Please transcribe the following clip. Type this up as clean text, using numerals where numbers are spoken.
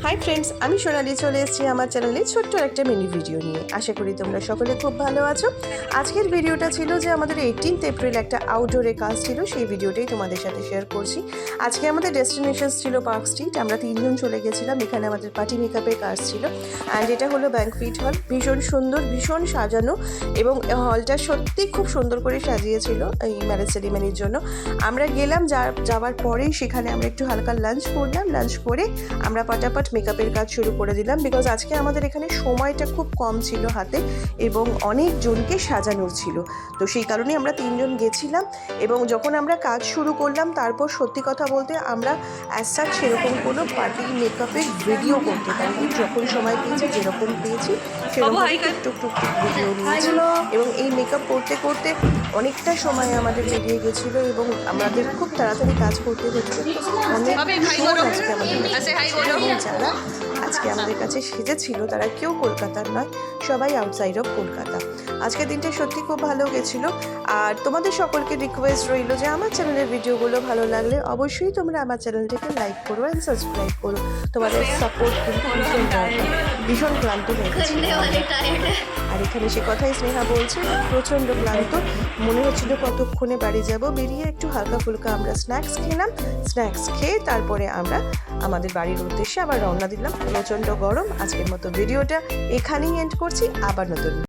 Hi friends, আমি সোনালি চলে এসেছি আমার চ্যানেলে ছোট্ট একটা মিনি ভিডিও নিয়ে। আশা করি তোমরা সকলে খুব ভালো আছো। আজকের ভিডিওটা ছিল যে আমাদের 18th এপ্রিল একটা আউটডোরে কাজ ছিল, সেই ভিডিওটাই তোমাদের সাথে শেয়ার করছি। আজকে আমাদের ডেস্টিনেশন ছিল পার্ক স্ট্রিট। আমরা 3 জন চলে গেছিলাম। এখানে আমাদের পার্টি মেকআপের কাজ ছিল অ্যান্ড এটা হলো ব্যাঙ্কফিট হল। ভীষণ সুন্দর, ভীষণ সাজানো এবং হলটা সত্যি খুব সুন্দর করে সাজিয়েছিল এই ম্যারেজ সেরিমনির জন্য। আমরা গেলাম, যাওয়ার পরেই সেখানে আমরা একটু হালকা লাঞ্চ করলাম। লাঞ্চ করে আমরা পাটাপাট মেকআপের কাজ শুরু করে দিলাম, বিকজ আজকে আমাদের এখানে সময়টা খুব কম ছিল হাতে এবং অনেক জনকে সাজানোর ছিল। তো সেই কারণে আমরা 3 জন গেছিলাম এবং যখন আমরা কাজ শুরু করলাম তারপর সত্যি কথা বলতে আমরা অ্যাজ সাচ সেরকম কোনো পার্টি মেকআপের ভিডিও করতে পারিনি। যখন সময় পেয়েছি, যেরকম পেয়েছি সেরকম টুকটুক ভিডিও নিয়েছি এবং এই মেকআপ করতে করতে অনেকটা সময় আমাদের বেরিয়ে গেছিলো এবং আমাদের খুব তাড়াতাড়ি কাজ করতে হচ্ছে। অনেক আজকে আমাদের যারা আজকে আমাদের কাছে সেজেছিল তারা কেউ কলকাতার নয়, সবাই আউটসাইড অফ কলকাতা। আজকের দিনটা সত্যি খুব ভালো গেছিলো। আর তোমাদের সকলকে রিকোয়েস্ট রইল যে আমার চ্যানেলের ভিডিওগুলো ভালো লাগলে অবশ্যই তোমরা আমার চ্যানেলটাকে লাইক করো অ্যান্ড সাবস্ক্রাইব করো। তোমাদের সাপোর্ট কিন্তু ভীষণ দরকার। ভীষণ ক্লান্ত হয়ে গেছে আর এখানে সে কথাই স্নেহা বলছে প্রচণ্ড ক্লান্ত, মনে হচ্ছিল কতক্ষণে বাড়ি যাব। বেরিয়ে একটু হালকা ফুলকা আমরা স্ন্যাক্স খেলাম। স্ন্যাক্স খেয়ে তারপরে আমরা আমাদের বাড়ির উদ্দেশ্যে আবার রওনা দিলাম। প্রচণ্ড গরম। আজকের মতো ভিডিওটা এখানেই এন্ড করছি। আবার নতুন